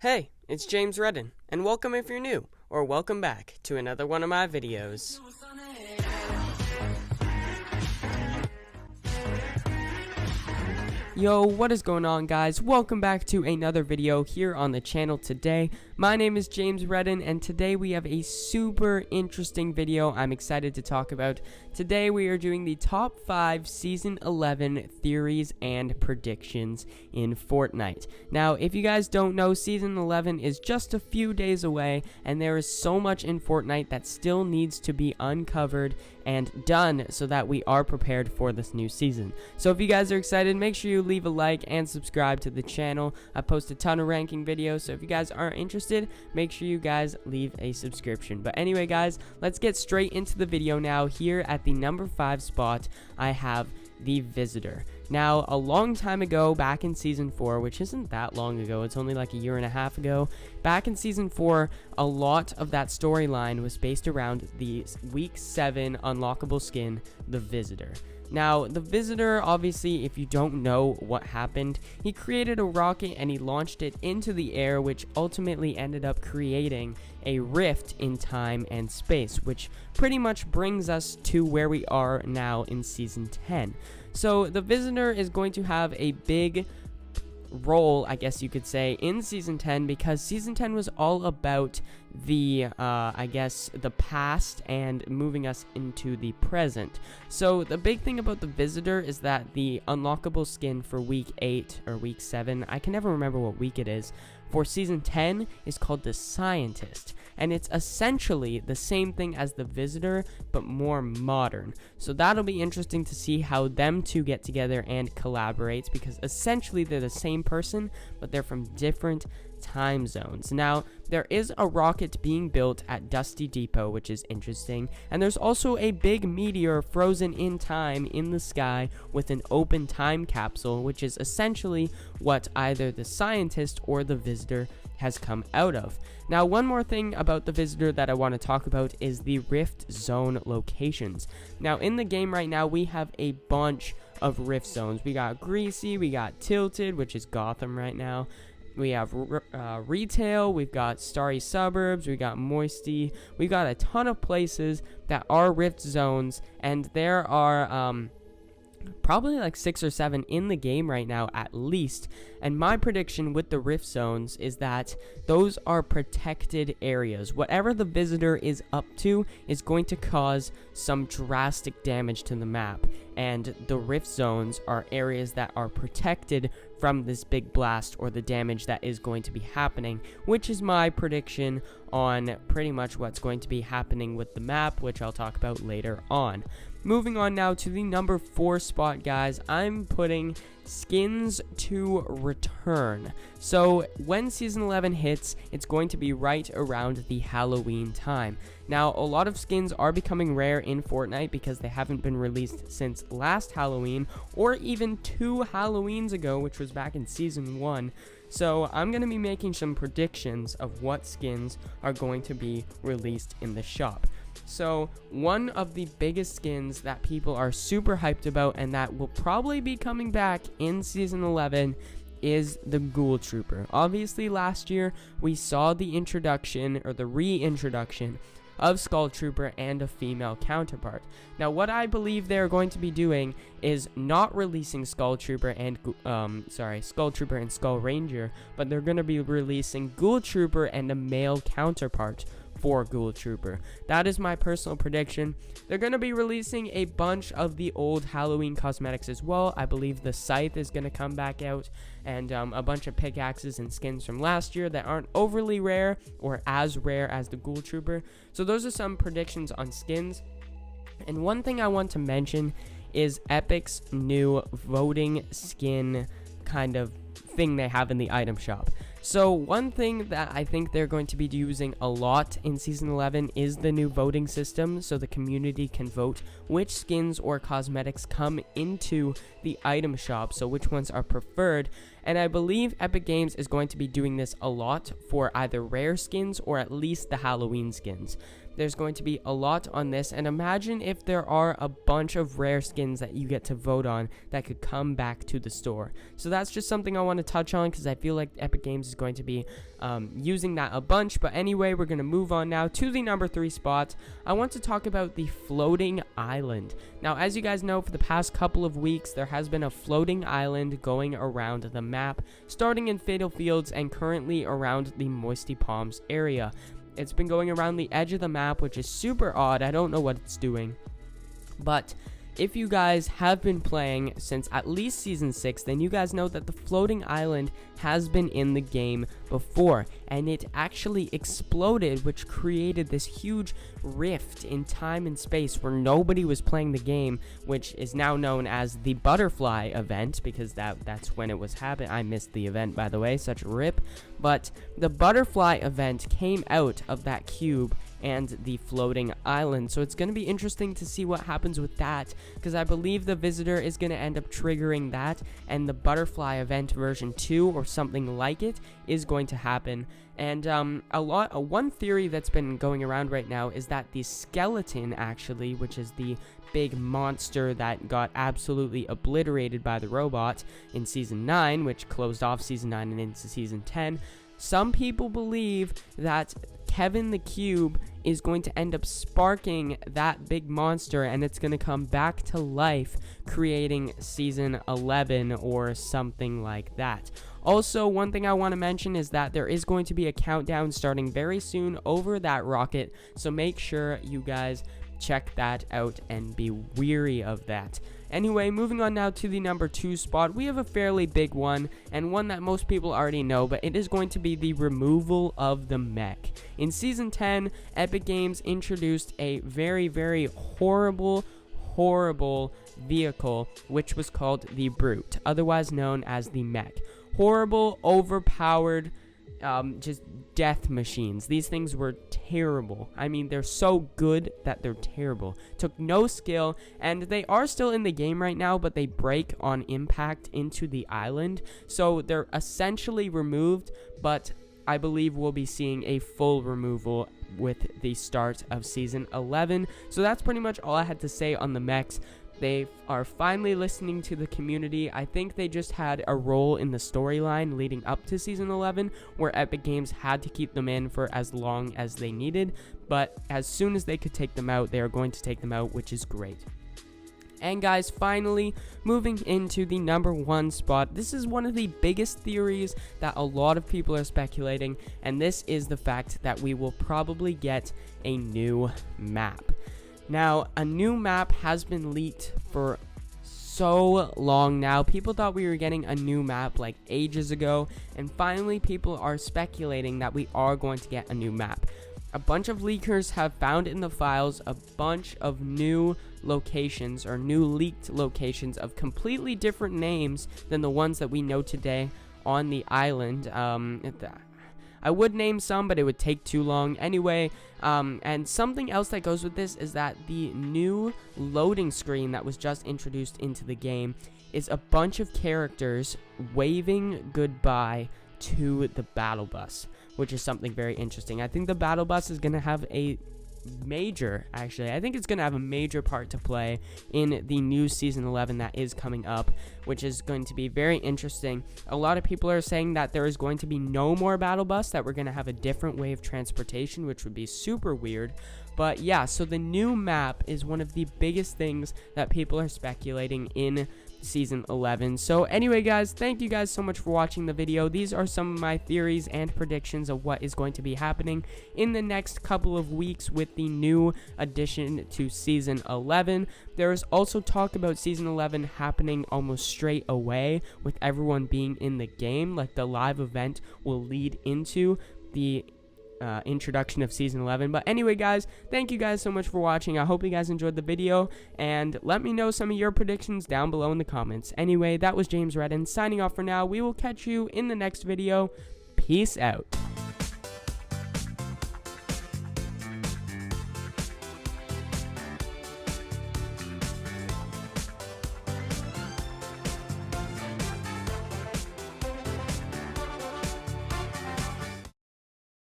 Hey, it's James Redden, and welcome if you're new, or welcome back to another one of my videos. Yo, what is going on, guys? Welcome back to another video here on the channel today. My name is James Redden, and today we have a super interesting video I'm excited to talk about. Today we are doing the top 5 Season 11 theories and predictions in Fortnite. Now, if you guys don't know, Season 11 is just a few days away, and there is so much in Fortnite that still needs to be uncovered and done so that we are prepared for this new season. So if you guys are excited, make sure you leave a like and subscribe to the channel. I post a ton of ranking videos, so if you guys aren't interested, make sure you guys leave a subscription. But anyway, guys, let's get straight into the video now. Here at the number 5 spot, I have the Visitor. Now, a long time ago, back in Season 4, which isn't that long ago, it's only like a year and a half ago, back in Season 4, a lot of that storyline was based around the Week 7 unlockable skin, the Visitor. Now, the Visitor, obviously, if you don't know what happened, he created a rocket and he launched it into the air, which ultimately ended up creating a rift in time and space, which pretty much brings us to where we are now in Season 10. So, the Visitor is going to have a big role, I guess you could say, in Season 10, because Season 10 was all about the the past and moving us into the present. So the big thing about the Visitor is that the unlockable skin for Week 8 or Week 7, I can never remember what week it is, for Season 10 is called the Scientist, and it's essentially the same thing as the Visitor, but more modern. So that'll be interesting to see how them two get together and collaborate, because essentially they're the same person, but they're from different time zones. Now, there is a rocket being built at Dusty Depot, which is interesting, and there's also a big meteor frozen in time in the sky with an open time capsule, which is essentially what either the Scientist or the Visitor has come out of. Now, one more thing about the Visitor that I want to talk about is the Rift Zone locations. Now, in the game right now, we have a bunch of Rift Zones. We got Greasy, we got Tilted, which is Gotham right now. We have Retail, we've got Starry Suburbs, we got Moisty, we got a ton of places that are Rift Zones, and there are probably like 6 or 7 in the game right now at least. And my prediction with the Rift Zones is that those are protected areas. Whatever the Visitor is up to is going to cause some drastic damage to the map, and the Rift Zones are areas that are protected from this big blast or the damage that is going to be happening, which is my prediction on pretty much what's going to be happening with the map, which I'll talk about later on. Moving on now to the number 4 spot, guys, I'm putting skins to return. So when Season 11 hits, it's going to be right around the Halloween time. Now, a lot of skins are becoming rare in Fortnite because they haven't been released since last Halloween, or even 2 Halloweens ago, which was back in Season 1. So I'm going to be making some predictions of what skins are going to be released in the shop. So one of the biggest skins that people are super hyped about and that will probably be coming back in Season 11 is the Ghoul Trooper. Obviously, last year we saw the introduction or the reintroduction of Skull Trooper and a female counterpart. Now, what I believe they're going to be doing is not releasing Skull Trooper and Skull Ranger, but they're going to be releasing Ghoul Trooper and a male counterpart for Ghoul Trooper. That is my personal prediction. They're going to be releasing a bunch of the old Halloween cosmetics as well. I believe the Scythe is going to come back out, and a bunch of pickaxes and skins from last year that aren't overly rare or as rare as the Ghoul Trooper. So those are some predictions on skins. And one thing I want to mention is Epic's new voting skin kind of thing they have in the item shop. So one thing that I think they're going to be using a lot in Season 11 is the new voting system, so the community can vote which skins or cosmetics come into the item shop, so which ones are preferred. and I believe Epic Games is going to be doing this a lot for either rare skins or at least the Halloween skins. There's going to be a lot on this, and imagine if there are a bunch of rare skins that you get to vote on that could come back to the store. So that's just something I want to touch on because I feel like Epic Games is going to be using that a bunch. But anyway, we're going to move on now to the number 3 spot. I want to talk about the floating island. Now, as you guys know, for the past couple of weeks, there has been a floating island going around the map, starting in Fatal Fields and currently around the Moisty Palms area. It's been going around the edge of the map, which is super odd. I don't know what it's doing. But if you guys have been playing since at least Season 6, then you guys know that the floating island has been in the game before. And it actually exploded, which created this huge rift in time and space where nobody was playing the game, which is now known as the butterfly event, because that's when it was happening. I missed the event, by the way, such a rip. But the butterfly event came out of that cube and the floating island, so it's going to be interesting to see what happens with that, because I believe the visitor is going to end up triggering that, and the butterfly event version 2 or something like it is going to happen. And one theory that's been going around right now is that the skeleton, actually, which is the big monster that got absolutely obliterated by the robot in Season 9, which closed off Season 9 and into Season 10, some people believe that Kevin the Cube is going to end up sparking that big monster, and it's going to come back to life, creating Season 11 or something like that. Also, one thing I want to mention is that there is going to be a countdown starting very soon over that rocket, so make sure you guys check that out and be weary of that. Anyway, moving on now to the number 2 spot, we have a fairly big one, and one that most people already know, but it is going to be the removal of the MEK. In Season 10, Epic Games introduced a very, very horrible vehicle, which was called the Brute, otherwise known as the MEK. Horrible, overpowered, just death machines. These things were terrible. I mean, they're so good that they're terrible. Took no skill, and they are still in the game right now, but they break on impact into the island, so they're essentially removed, but I believe we'll be seeing a full removal with the start of Season 11. So that's pretty much all I had to say on the MEKs. They are finally listening to the community. I think they just had a role in the storyline leading up to Season 11 where Epic Games had to keep them in for as long as they needed, but as soon as they could take them out, they are going to take them out, which is great. And guys, finally, moving into the number 1 spot, this is one of the biggest theories that a lot of people are speculating, and this is the fact that we will probably get a new map. Now, a new map has been leaked for so long now. People thought we were getting a new map like ages ago, and finally people are speculating that we are going to get a new map. A bunch of leakers have found in the files a bunch of new locations or new leaked locations of completely different names than the ones that we know today on the island. I would name some, but it would take too long. Anyway, and something else that goes with this is that the new loading screen that was just introduced into the game is a bunch of characters waving goodbye to the battle bus, which is something very interesting. I think the battle bus is going to have a major part to play in the new Season 11 that is coming up, which is going to be very interesting. A lot of people are saying that there is going to be no more battle bus, that we're going to have a different way of transportation, which would be super weird. But yeah, so the new map is one of the biggest things that people are speculating in Season 11. So anyway, guys, thank you guys so much for watching the video. These are some of my theories and predictions of what is going to be happening in the next couple of weeks with the new addition to Season 11. There is also talk about Season 11 happening almost straight away with everyone being in the game, like the live event will lead into the introduction of Season 11. But anyway, guys, thank you guys so much for watching. I hope you guys enjoyed the video, and let me know some of your predictions down below in the comments. Anyway, that was James Redden signing off for now. We will catch you in the next video. Peace out.